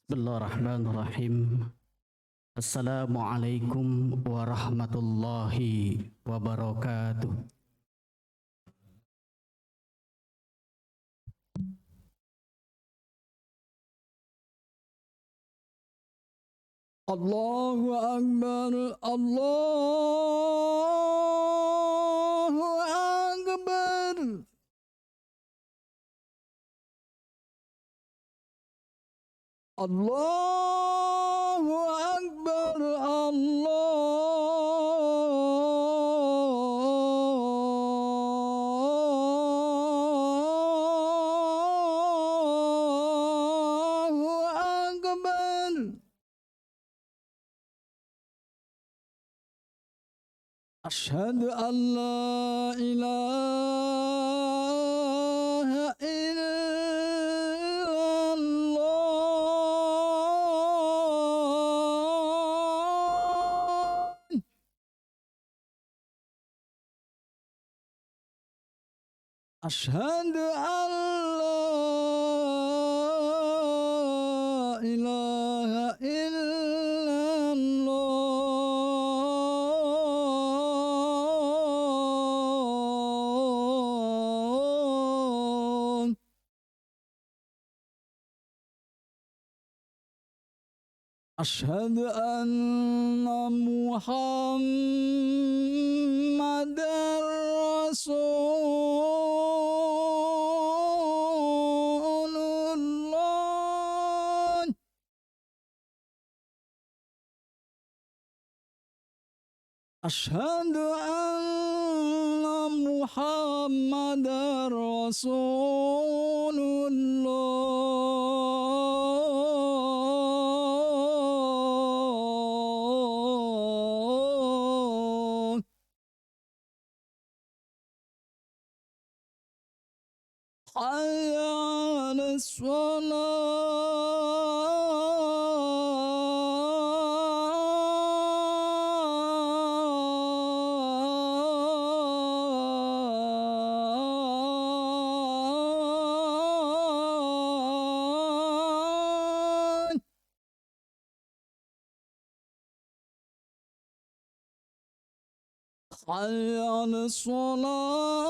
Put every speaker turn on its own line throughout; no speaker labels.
Bismillahirrahmanirrahim. Assalamualaikum warahmatullahi wabarakatuh. Allahu Akbar, Allahu Akbar. Allahu Akbar, Allahu Akbar. Asyhadu an la ilaha illallah. Asyhadu an la ilaha illallah. Asyhadu anna Muhammadar Rasulullah. Asyhadu anna Muhammadar Rasulullah. Hayya 'alas shalah. Hayya 'alas shalah.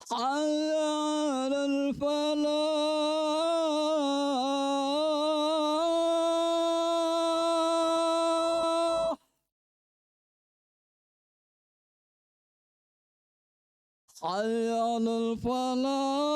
Hayya 'alal falah. Hayya 'alal falah.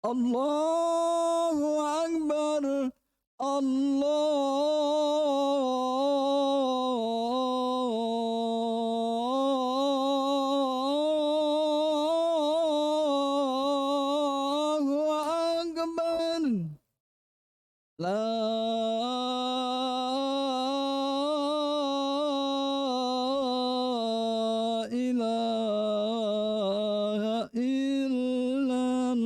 Allahu Akbar, Allahu Akbar. La ilaha illallah.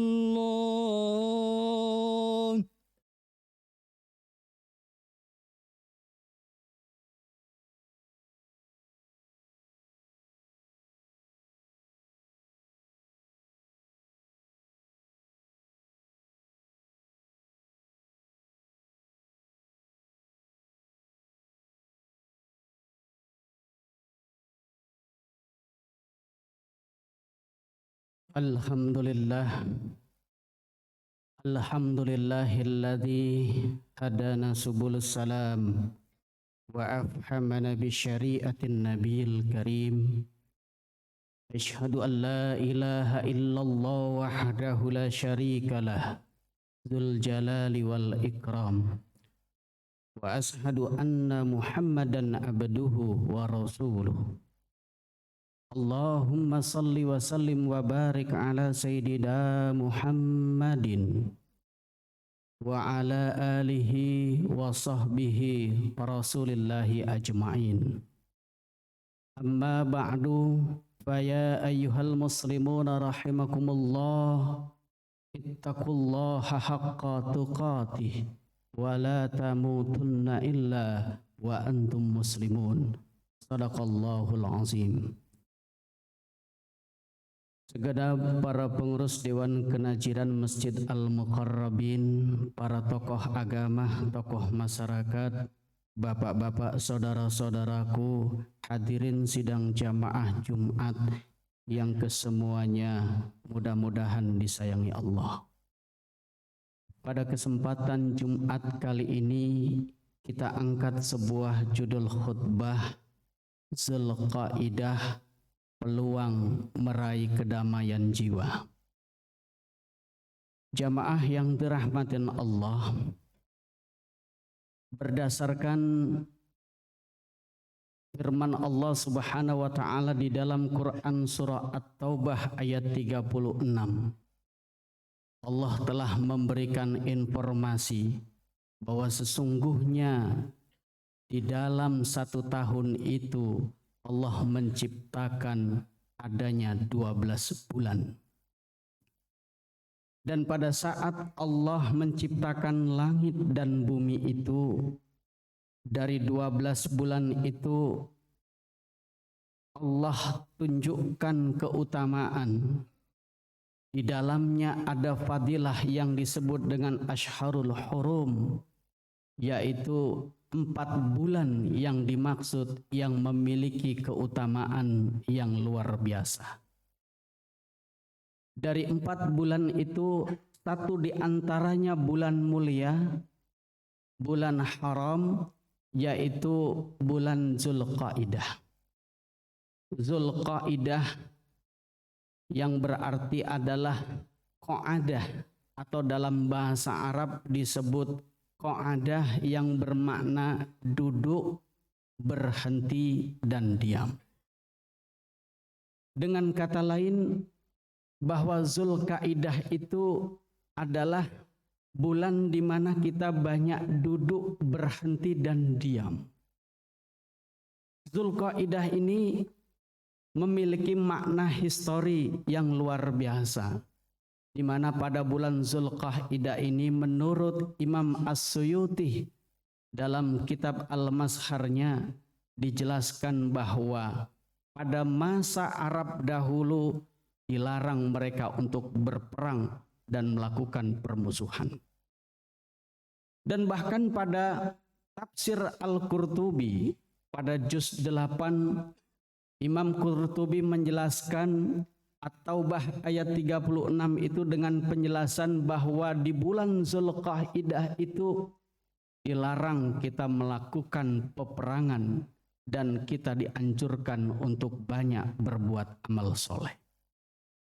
Alhamdulillah. Alhamdulillahilladzi hadana subulus salam wa afhamana bi syari'atin nabiyil karim. Asyhadu an la ilaha illallah wahdahu la syarikalah dzul jalali wal ikram. Wa ashhadu anna Muhammadan abduhu wa rasuluh. Allahumma salli wa sallim wa barik ala Sayyidina Muhammadin wa ala alihi wa sahbihi Rasulillahi ajma'in. Amma ba'du, faya ayyuhal muslimuna rahimakumullah, ittaqullaha haqqa tuqatih wa la tamutunna illa wa antum muslimun. Sadaqallahul azim. Segenap para pengurus Dewan Kenajiran Masjid Al-Muqarrabin, para tokoh agama, tokoh masyarakat, bapak-bapak, saudara-saudaraku, hadirin sidang jamaah Jumat yang kesemuanya mudah-mudahan disayangi Allah. Pada kesempatan Jumat kali ini kita angkat sebuah judul khutbah, Zulqaidah, peluang meraih kedamaian jiwa. Jamaah yang dirahmatin Allah, berdasarkan firman Allah Subhanahu wa taala di dalam Quran surah At-Taubah ayat 36. Allah telah memberikan informasi bahwa sesungguhnya di dalam 1 tahun itu Allah menciptakan adanya 12 bulan. Dan pada saat Allah menciptakan langit dan bumi itu, dari 12 bulan itu Allah tunjukkan keutamaan. Di dalamnya ada fadilah yang disebut dengan Ashharul Hurum, yaitu 4 bulan yang dimaksud yang memiliki keutamaan yang luar biasa. Dari 4 bulan itu, 1 di antaranya bulan mulia, bulan haram, yaitu bulan Zulqaidah. Zulqaidah yang berarti adalah qa'adah, atau dalam bahasa Arab disebut qa'adah yang bermakna duduk, berhenti, dan diam. Dengan kata lain, bahwa Zulqaidah itu adalah bulan di mana kita banyak duduk, berhenti, dan diam. Zulqaidah ini memiliki makna histori yang luar biasa, di mana pada bulan Zulqaidah ini menurut Imam As-Suyuti dalam kitab Al-Mazharnya dijelaskan bahwa pada masa Arab dahulu dilarang mereka untuk berperang dan melakukan permusuhan. Dan bahkan pada tafsir Al-Qurtubi pada juz 8, Imam Qurtubi menjelaskan At-Taubah ayat 36 itu dengan penjelasan bahwa di bulan Zulqaidah itu dilarang kita melakukan peperangan dan kita dianjurkan untuk banyak berbuat amal soleh.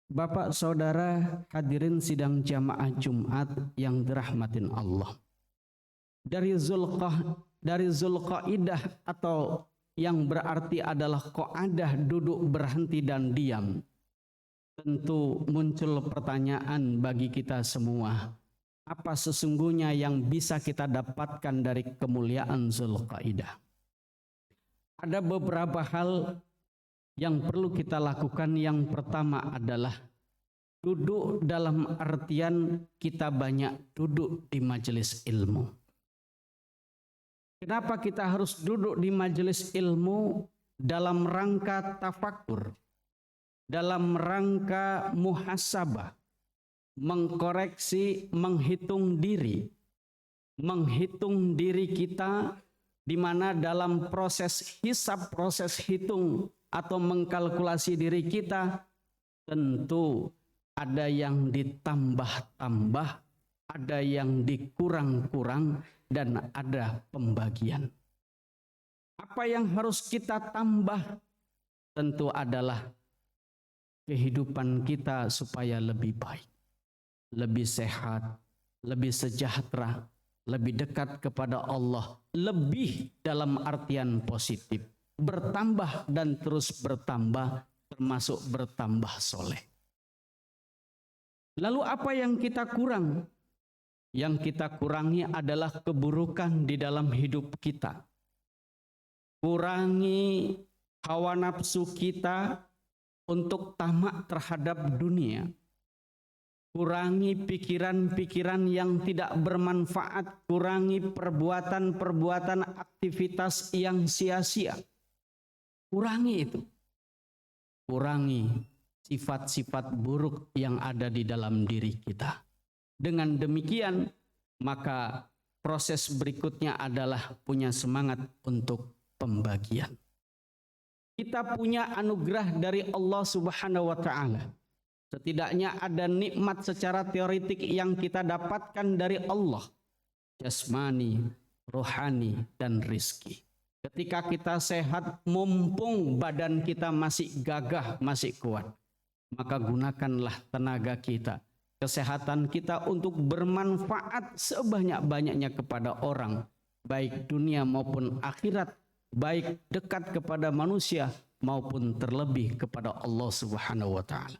Bapak saudara hadirin sidang jamaah Jumat yang dirahmatin Allah. Dari Zulqaidah atau yang berarti adalah qa'adah, duduk, berhenti, dan diam. Tentu muncul pertanyaan bagi kita semua. Apa sesungguhnya yang bisa kita dapatkan dari kemuliaan Zulqaidah? Ada beberapa hal yang perlu kita lakukan. Yang pertama adalah duduk dalam artian kita banyak duduk di majelis ilmu. Kenapa kita harus duduk di majelis ilmu? Dalam rangka tafakur, dalam rangka muhasabah, mengkoreksi, menghitung diri kita, di mana dalam proses hisab, proses hitung atau mengkalkulasi diri kita, tentu ada yang ditambah-tambah, ada yang dikurang-kurang, dan ada pembagian. Apa yang harus kita tambah? Tentu adalah kehidupan kita supaya lebih baik, lebih sehat, lebih sejahtera, lebih dekat kepada Allah, lebih dalam artian positif, bertambah dan terus bertambah termasuk bertambah soleh. Lalu apa yang kita kurang? Yang kita kurangi adalah keburukan di dalam hidup kita. Kurangi hawa nafsu kita untuk tamak terhadap dunia. Kurangi pikiran-pikiran yang tidak bermanfaat. Kurangi perbuatan-perbuatan aktivitas yang sia-sia. Kurangi itu. Kurangi sifat-sifat buruk yang ada di dalam diri kita. Dengan demikian, maka proses berikutnya adalah punya semangat untuk pembagian. Kita punya anugerah dari Allah Subhanahu wa Ta'ala. Setidaknya ada nikmat secara teoretik yang kita dapatkan dari Allah. Jasmani, rohani, dan rizki. Ketika kita sehat, mumpung badan kita masih gagah, masih kuat, maka gunakanlah tenaga kita, kesehatan kita untuk bermanfaat sebanyak-banyaknya kepada orang, baik dunia maupun akhirat, baik dekat kepada manusia maupun terlebih kepada Allah Subhanahu wa Ta'ala.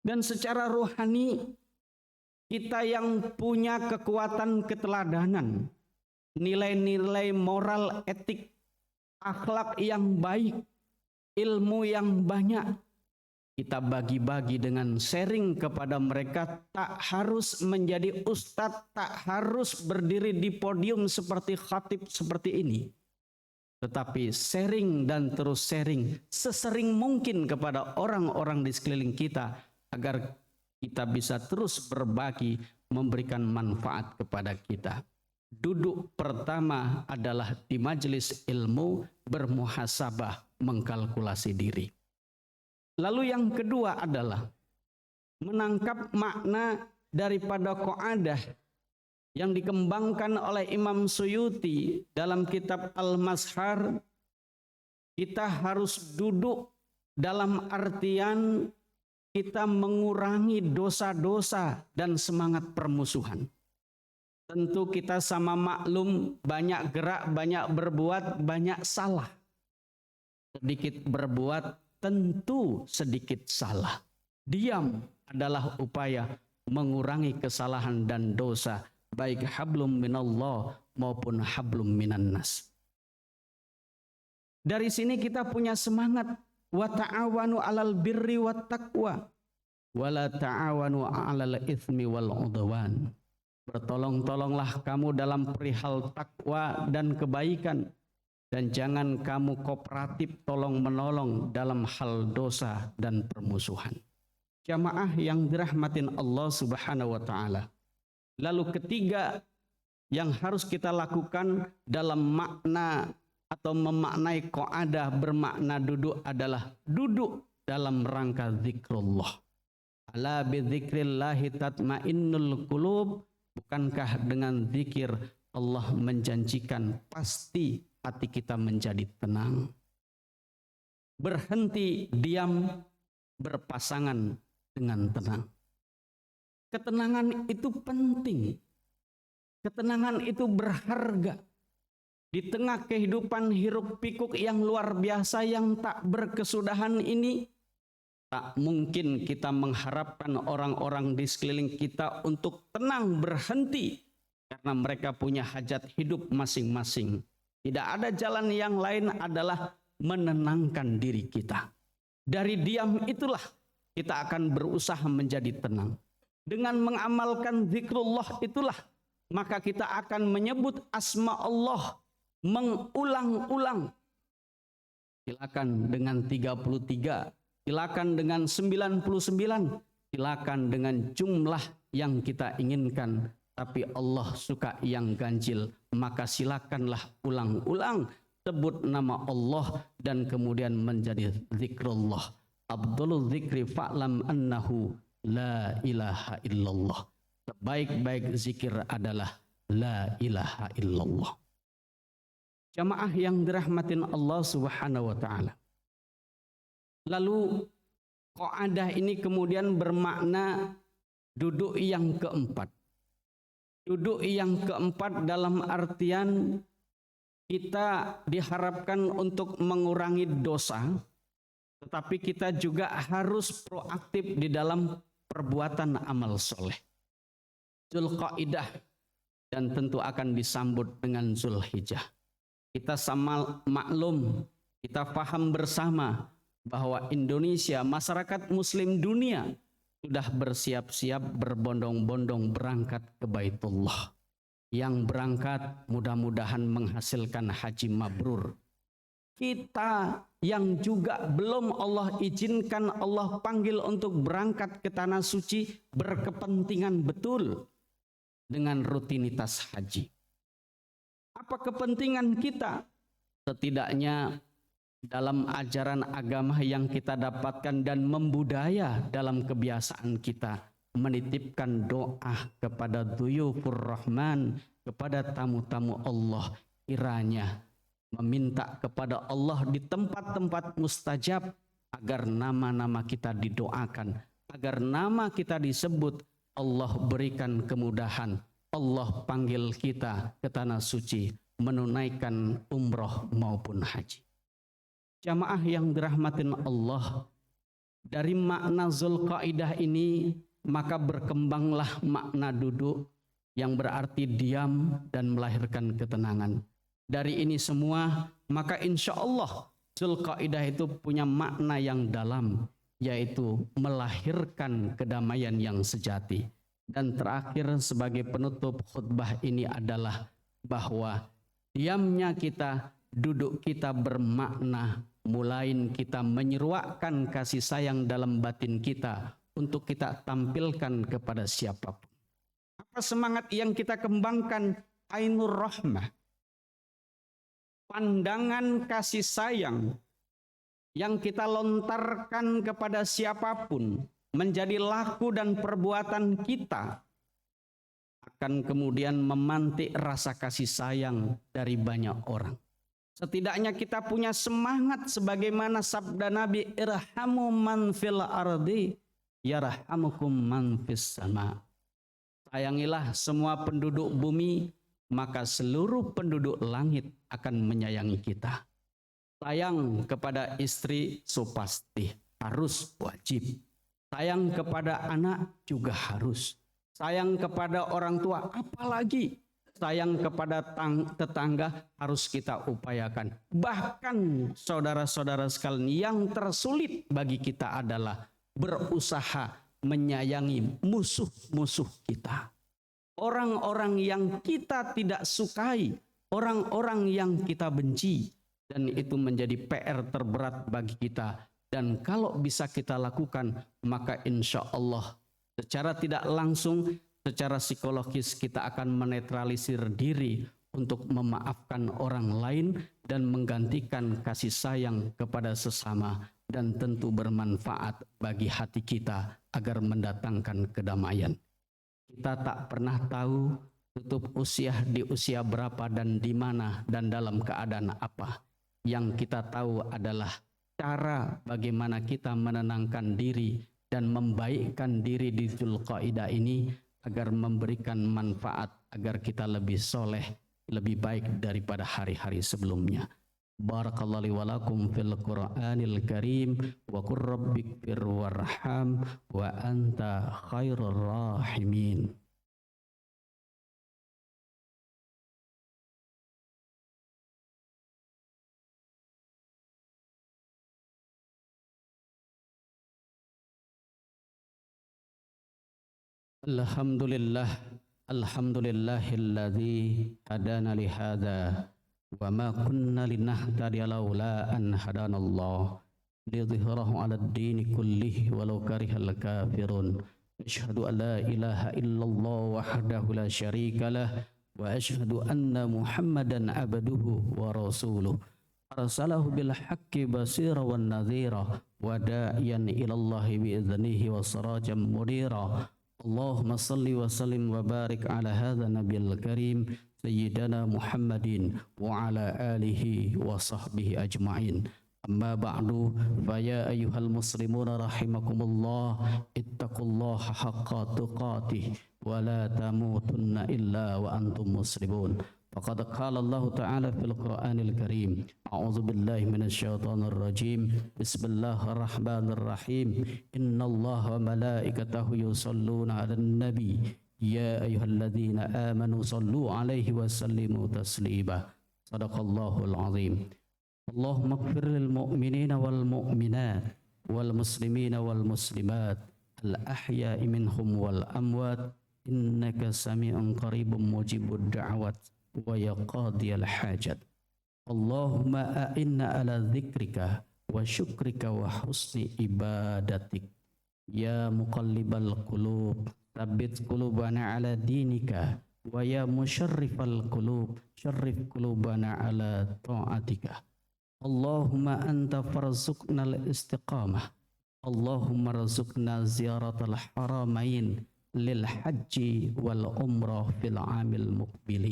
Dan secara rohani, kita yang punya kekuatan keteladanan, nilai-nilai moral, etik, akhlak yang baik, ilmu yang banyak, kita bagi-bagi dengan sharing kepada mereka. Tak harus menjadi ustadz, tak harus berdiri di podium seperti khatib seperti ini. Tetapi sharing dan terus sharing sesering mungkin kepada orang-orang di sekeliling kita, agar kita bisa terus berbagi, memberikan manfaat kepada kita. Duduk pertama adalah di majelis ilmu, bermuhasabah, mengkalkulasi diri. Lalu yang kedua adalah menangkap makna daripada qa'adah yang dikembangkan oleh Imam Suyuti dalam kitab Al-Mazhar. Kita harus duduk dalam artian kita mengurangi dosa-dosa dan semangat permusuhan. Tentu kita sama maklum, banyak gerak, banyak berbuat, banyak salah. Sedikit berbuat, tentu sedikit salah. Diam adalah upaya mengurangi kesalahan dan dosa, baik hablum minallah maupun hablum minan nas. Dari sini kita punya semangat, wa ta'awanu 'alal birri wat taqwa wa la ta'awanu 'alal itsmi wal 'udwan. Bertolong-tolonglah kamu dalam perihal takwa dan kebaikan, dan jangan kamu kooperatif tolong-menolong dalam hal dosa dan permusuhan. Jamaah yang dirahmatin Allah Subhanahu wa Ta'ala. Lalu ketiga yang harus kita lakukan dalam makna atau memaknai qa'adah bermakna duduk adalah duduk dalam rangka zikrullah. Ala bi dzikrillahi tatmainnul qulub. Bukankah dengan zikir Allah menjanjikan pasti hati kita menjadi tenang. Berhenti diam berpasangan dengan tenang. Ketenangan itu penting. Ketenangan itu berharga. Di tengah kehidupan hiruk pikuk yang luar biasa yang tak berkesudahan ini, tak mungkin kita mengharapkan orang-orang di sekeliling kita untuk tenang berhenti karena mereka punya hajat hidup masing-masing. Tidak ada jalan yang lain adalah menenangkan diri kita. Dari diam itulah kita akan berusaha menjadi tenang. Dengan mengamalkan zikrullah itulah maka kita akan menyebut asma Allah mengulang-ulang. Silakan dengan 33, silakan dengan 99, silakan dengan jumlah yang kita inginkan. Tapi Allah suka yang ganjil, maka silakanlah ulang-ulang sebut nama Allah dan kemudian menjadi zikrullah. Abdulul zikri fa'lam annahu la ilaha illallah. Sebaik-baik zikir adalah la ilaha illallah. Jamaah yang dirahmatin Allah Subhanahu wa Ta'ala. Lalu qa'adah ini kemudian bermakna duduk yang keempat. Duduk yang keempat dalam artian kita diharapkan untuk mengurangi dosa, tetapi kita juga harus proaktif di dalam perbuatan amal soleh. Zulqaidah dan tentu akan disambut dengan Zulhijjah. Kita sama maklum, kita paham bersama bahwa Indonesia, masyarakat muslim dunia sudah bersiap-siap berbondong-bondong berangkat ke Baitullah. Yang berangkat mudah-mudahan menghasilkan haji mabrur. Kita yang juga belum Allah izinkan, Allah panggil untuk berangkat ke tanah suci, berkepentingan betul dengan rutinitas haji. Apa kepentingan kita? Setidaknya dalam ajaran agama yang kita dapatkan dan membudaya dalam kebiasaan kita, menitipkan doa kepada Duyufur Rahman, kepada tamu-tamu Allah, kiranya meminta kepada Allah di tempat-tempat mustajab agar nama-nama kita didoakan, agar nama kita disebut, Allah berikan kemudahan, Allah panggil kita ke tanah suci menunaikan umroh maupun haji. Jamaah yang dirahmatin Allah, dari makna Zulqaidah ini maka berkembanglah makna duduk yang berarti diam dan melahirkan ketenangan. Dari ini semua maka insya Allah Zulqaidah itu punya makna yang dalam, yaitu melahirkan kedamaian yang sejati. Dan terakhir sebagai penutup khutbah ini adalah bahwa diamnya kita, duduk kita bermakna mulain kita menyeruakkan kasih sayang dalam batin kita untuk kita tampilkan kepada siapapun. Apa semangat yang kita kembangkan? Ainur rahmah, pandangan kasih sayang yang kita lontarkan kepada siapapun menjadi laku dan perbuatan kita akan kemudian memantik rasa kasih sayang dari banyak orang. Setidaknya kita punya semangat sebagaimana sabda Nabi, irhamu man fil ardi yarhamukum man fis sama. Sayangilah semua penduduk bumi, maka seluruh penduduk langit akan menyayangi kita. Sayang kepada istri supasti harus wajib. Sayang kepada anak juga harus. Sayang kepada orang tua apalagi. Sayang kepada tetangga harus kita upayakan. Bahkan saudara-saudara sekalian, yang tersulit bagi kita adalah berusaha menyayangi musuh-musuh kita. Orang-orang yang kita tidak sukai, orang-orang yang kita benci. Dan itu menjadi PR terberat bagi kita. Dan kalau bisa kita lakukan, maka insya Allah secara tidak langsung, secara psikologis kita akan menetralisir diri untuk memaafkan orang lain dan menggantikan kasih sayang kepada sesama, dan tentu bermanfaat bagi hati kita agar mendatangkan kedamaian. Kita tak pernah tahu tutup usia di usia berapa dan di mana dan dalam keadaan apa. Yang kita tahu adalah cara bagaimana kita menenangkan diri dan membaikkan diri di Zulqaidah ini agar memberikan manfaat, agar kita lebih soleh, lebih baik daripada hari-hari sebelumnya. Barakallahu li wa lakum fil Qur'anil Karim wa qur rabbighfir warham wa anta khairur rahimin. Alhamdulillah, alhamdulillahilladzi hadana li hadza wa ma kunna linahtadiya laula an hadanallah lidhhirahu 'alad dini kullihi walau karihal kafirun. Asyhadu an la ilaha illallah wahdahu la syarika lah wa asyhadu anna Muhammadan abduhu wa rasuluh. Arsalahu bil haqqi basira wan nadhira wa da'iyan ila Allah bi idznihi wa sirajan munira. Allahumma salli wa sallim wa barik ala hadha nabiyil karim sayyidina Muhammadin wa ala alihi wa sahbihi ajma'in. Amma ba'du, fa ya ayyuhal muslimuna rahimakumullah, ittaqullaha haqqa tuqatih wa la tamutunna illa wa antum muslimun. فقد قال الله تعالى في القرآن الكريم أعوذ بالله من الشيطان الرجيم بسم الله الرحمن الرحيم إن الله وملائكته يصلون على النبي يا أيها الذين آمنوا صلوا عليه وسلموا تسليما صدق الله العظيم اللهم اغفر للمؤمنين والمؤمنات والمسلمين والمسلمات الأحياء منهم والأموات إنك سميع قريب مجيب الدعوات ويا قاضي الحاجات اللهم أئنا على ذكرك وشكرك وحسن عبادتك يا مقلب القلوب ثبت قلوبنا على دينك ويا مشرف القلوب شرف قلوبنا على طاعتك اللهم أنت فارزقنا الاستقامة اللهم ارزقنا زيارة الحرمين للحج والعمرة في العام المقبل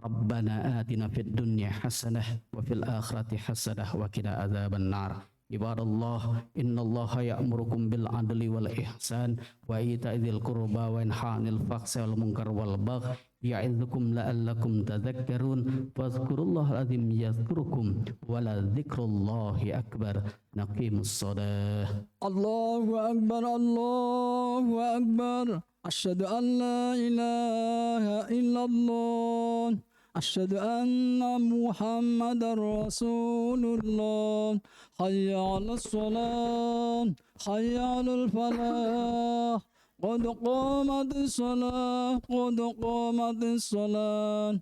ربنا آتنا في الدنيا حسنة وفي الآخرة حسنة وقنا عذاب النار عباد الله إن الله يأمركم بالعدل والإحسان وإيتاء ذي القربى وينهى عن الفحشاء والمنكر والبغي يعظكم لعلكم تذكرون فاذكروا الله العظيم يذكركم ولذكر الله أكبر نقيم الصلاة
الله أكبر الله أكبر أشهد أن لا إله إلا الله أشهد أن محمد رسول الله حي على الصلاة حي على الفلاح قد قامت الصلاة قد قامت الصلاة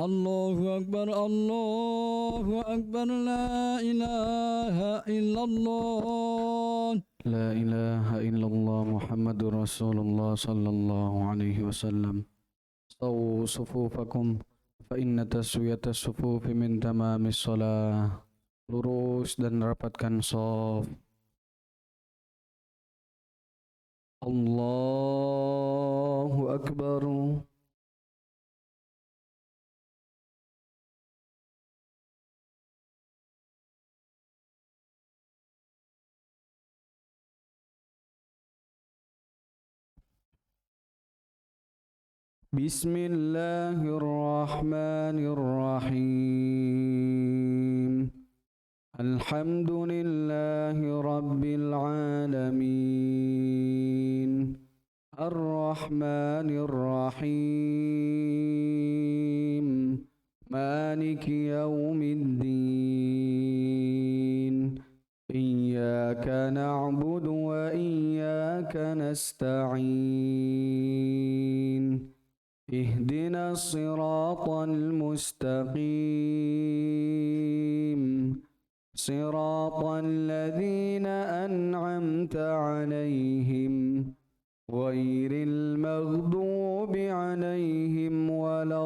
الله أكبر الله أكبر لا إله إلا الله
لا إله إلا الله محمد رسول الله صلى الله عليه وسلم استووا صفوفكم فإن تسوية الصفوف من تمام الصلاة lurus dan rapatkan shaf Allahu Akbar Bismillahirrahmanirrahim Alhamdulillahi Rabbil Alamin Ar-Rahmanir Rahim Maliki Yawmiddin Iyyaka na'budu wa iyyaka nasta'in Ihdina as-siratal mustaqim صراط الذين أنعمت عليهم غير المغضوب عليهم ولا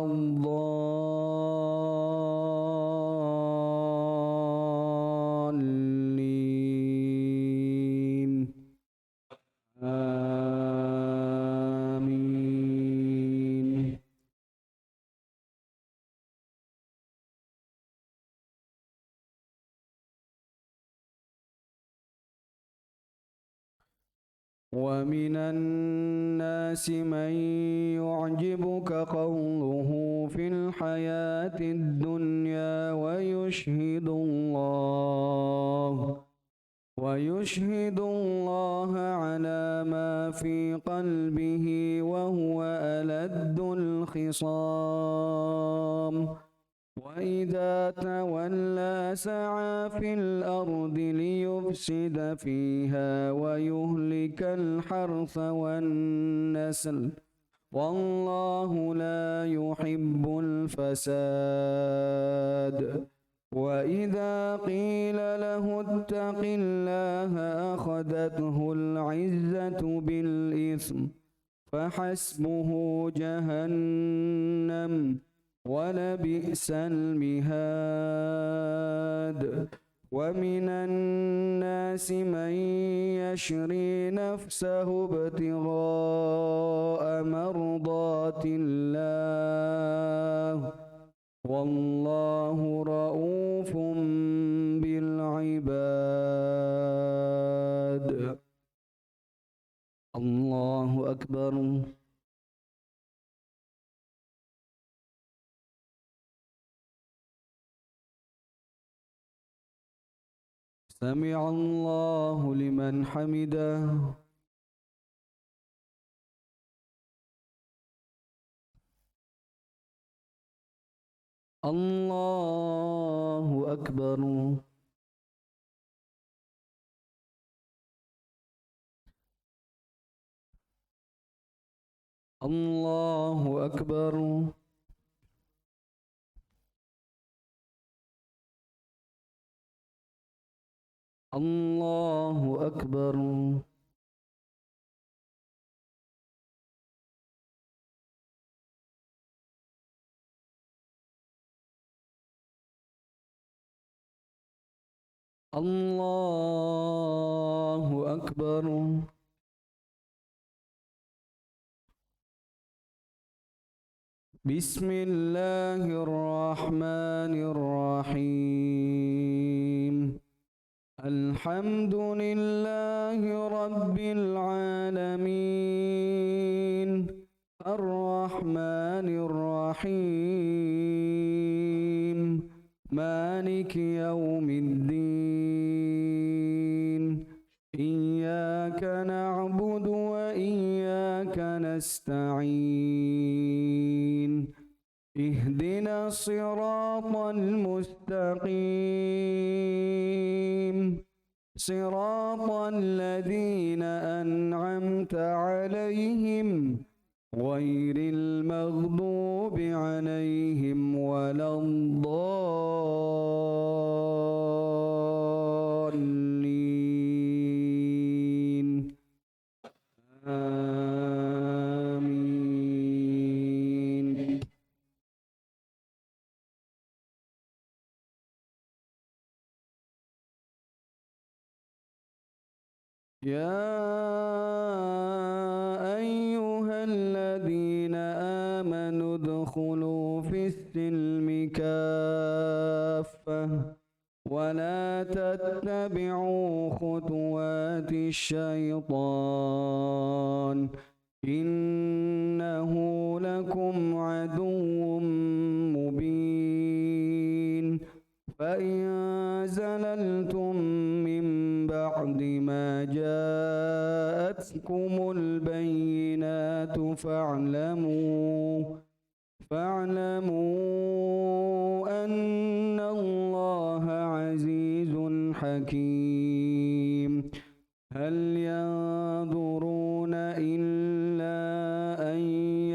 الضالين آمين ومن الناس من يعجبك قوله في الحياة الدنيا ويشهد الله على ما في قلبه وهو ألد الخصام وإذا تولى سعى في الأرض ليفسد فيها ويهلك الحرث والنسل والله لا يحب الفساد وإذا قيل له اتق الله أخذته العزة بالإثم فحسبه جهنم ولبئس المهاد ومن الناس من يشري نفسه ابتغاء مرضات الله والله رؤوف بالعباد الله أكبر سمع الله لمن حمده. الله أكبر. الله أكبر. الله أكبر. الله أكبر. بسم الله الرحمن الرحيم. الحمد لله رب العالمين الرحمن الرحيم مالك يوم الدين إياك نعبد وإياك نستعين اهدنا الصراط المستقيم صراط الذين أنعمت عليهم غير المغضوب عليهم ولا الضالين آمين. يا أيها الذين آمنوا ادخلوا في السلم كافة ولا تتبعوا خطوات الشيطان إنه لكم عدو مبين فإن زللتم من بعد ما جاءتكم البينات فاعلموا أن الله عزيز حكيم. هل ينظرون إلا أن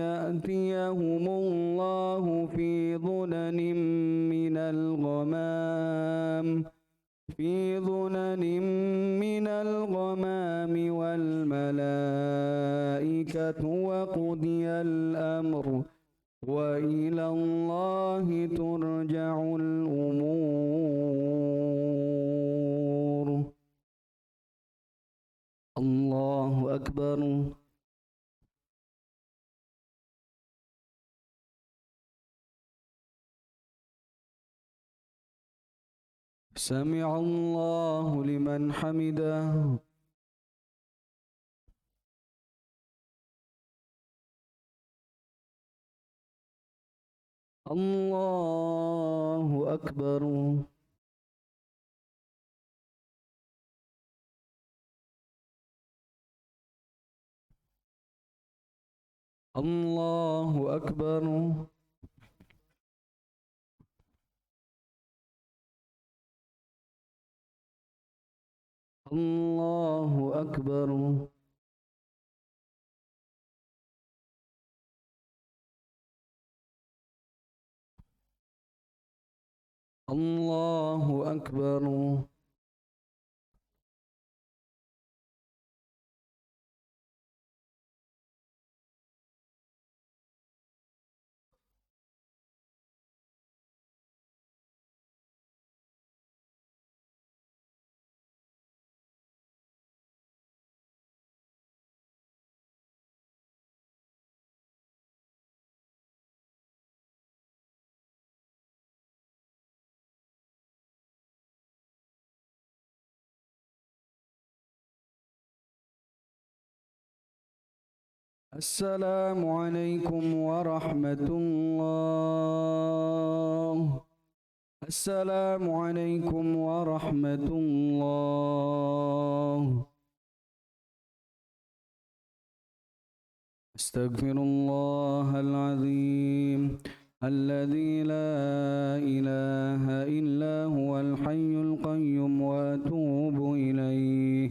يأتيهم الله في ظلل من الغمام والملائكة وقضي الأمر وإلى الله ترجع الأمور. الله أكبر. سمع الله لمن حمده. الله أكبر. الله أكبر. الله أكبر. الله أكبر. السلام عليكم ورحمة الله السلام عليكم ورحمة الله. أستغفر الله العظيم الذي لا إله إلا هو الحي القيوم وأتوب إليه.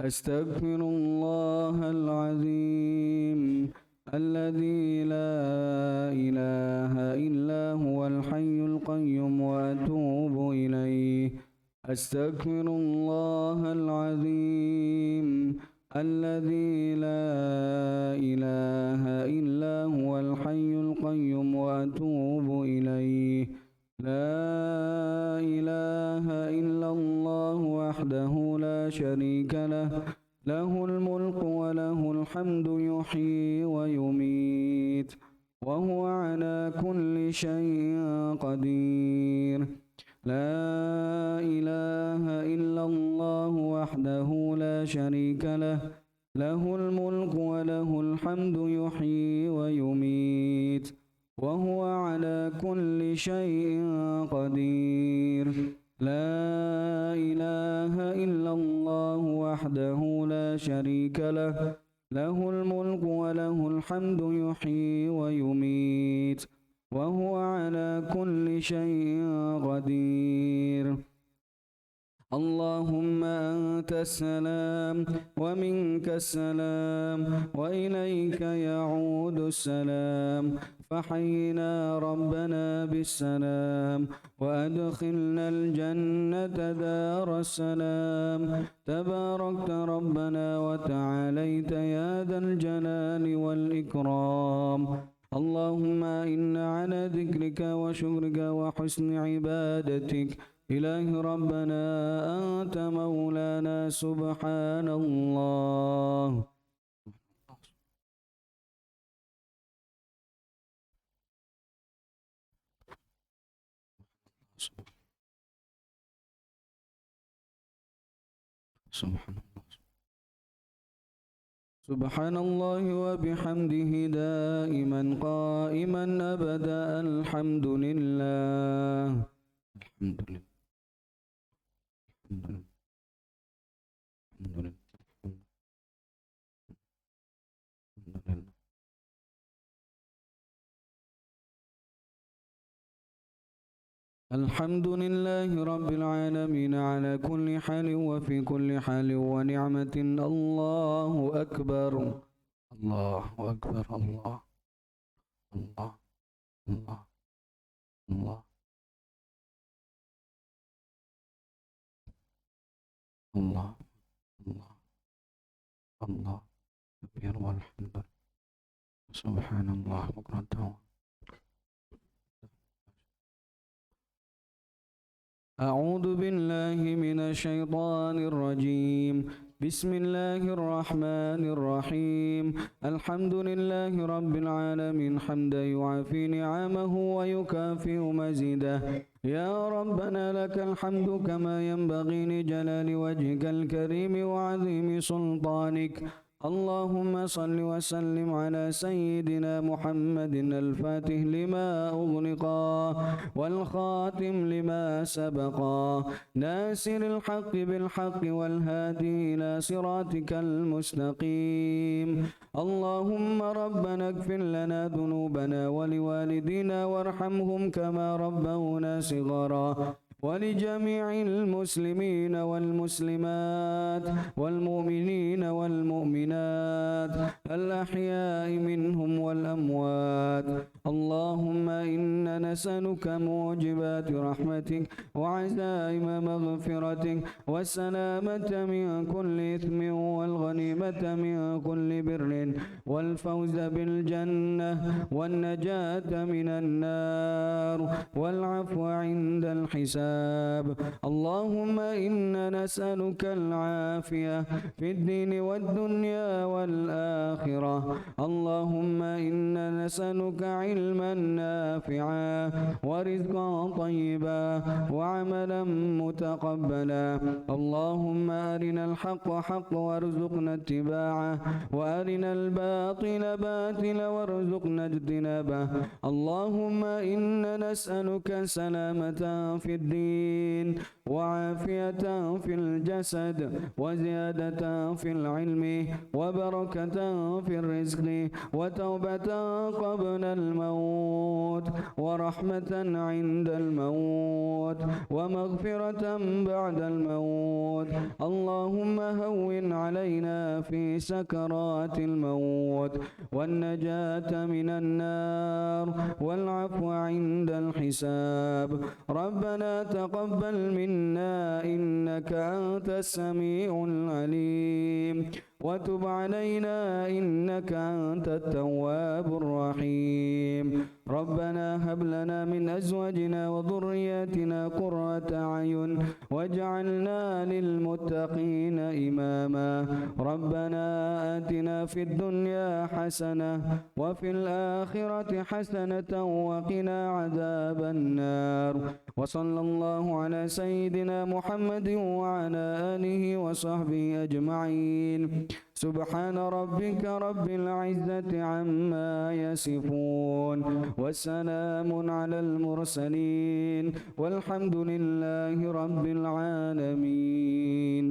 أستغفر الله العظيم الذي لا إله إلا هو الحي القيوم وأتوب إليه. أستغفر الله العظيم الذي لا إله إلا هو الحي القيوم وأتوب إليه. لا إله إلا الله وحده لا شريك له، له الملك وله الحمد يحيي ويميت وهو على كل شيء قدير. لا إله إلا الله وحده لا شريك له، له الملك وله الحمد يحيي ويميت وهو على كل شيء قدير. لا إله إلا الله وحده لا شريك له، له الملك وله الحمد يحيي ويميت وهو على كل شيء قدير. اللهم أنت السلام ومنك السلام وإليك يعود السلام. فحينا ربنا بالسلام وأدخلنا الجنة دار السلام. تباركت ربنا وتعاليت يا ذا الجلال والإكرام. اللهم إنا على ذكرك وشكرك وحسن عبادتك. إله ربنا أنت مولانا سبحان الله. سبحان الله وبحمده دائما قائما أبدا. الحمد لله. الحمد لله. الحمد لله رب العالمين على كل حال وفي كل حال ونعمة. الله أكبر. الله أكبر. الله الله الله الله الله الله الله كبير والحمد لله. سبحان الله بكرة. أعوذ بالله من الشيطان الرجيم. بسم الله الرحمن الرحيم. الحمد لله رب العالمين حمدا يعافي نعمه ويكافئ مزيده. يا ربنا لك الحمد كما ينبغي لجلال وجهك الكريم وعظيم سلطانك. اللهم صل وسلم على سيدنا محمد الفاتح لما أغلق والخاتم لما سبق ناصر الحق بالحق والهادي إلى صراطك المستقيم. اللهم ربنا اغفر لنا ذنوبنا ولوالدينا وارحمهم كما ربونا صغارا، ولجميع المسلمين والمسلمات والمؤمنين والمؤمنات الأحياء منهم والأموات. اللهم إنا نسألك موجبات رحمتك وعزائم مغفرتك والسلامة من كل إثم والغنيمة من كل بر والفوز بالجنة والنجاة من النار والعفو عند الحساب. اللهم إنا نسألك العافية في الدين والدنيا والآخرة. اللهم إنا نسألك علما نافعا ورزقا طيبا وعملا متقبلا. اللهم أرنا الحق حقا وارزقنا اتباعه وأرنا الباطل باطلا وارزقنا اجتنابه. اللهم إنا نسألك سلامة في الدين وعافية في الجسد وزيادة في العلم وبركة في الرزق وتوبة قبل الموت ورحمة عند الموت ومغفرة بعد الموت. اللهم هون علينا في سكرات الموت والنجاة من النار والعفو عند الحساب. ربنا تقبل منا إنك أنت السميع العليم وتب علينا إنك أنت التواب الرحيم. ربنا هب لنا من أزواجنا وذرياتنا قرة أعين واجعلنا للمتقين إماما. ربنا آتنا في الدنيا حسنة وفي الآخرة حسنة وقنا عذاب النار. وصلى الله على سيدنا محمد وعلى آله وصحبه أجمعين. سبحان ربك رب العزة عما يصفون وسلام على المرسلين والحمد لله رب العالمين.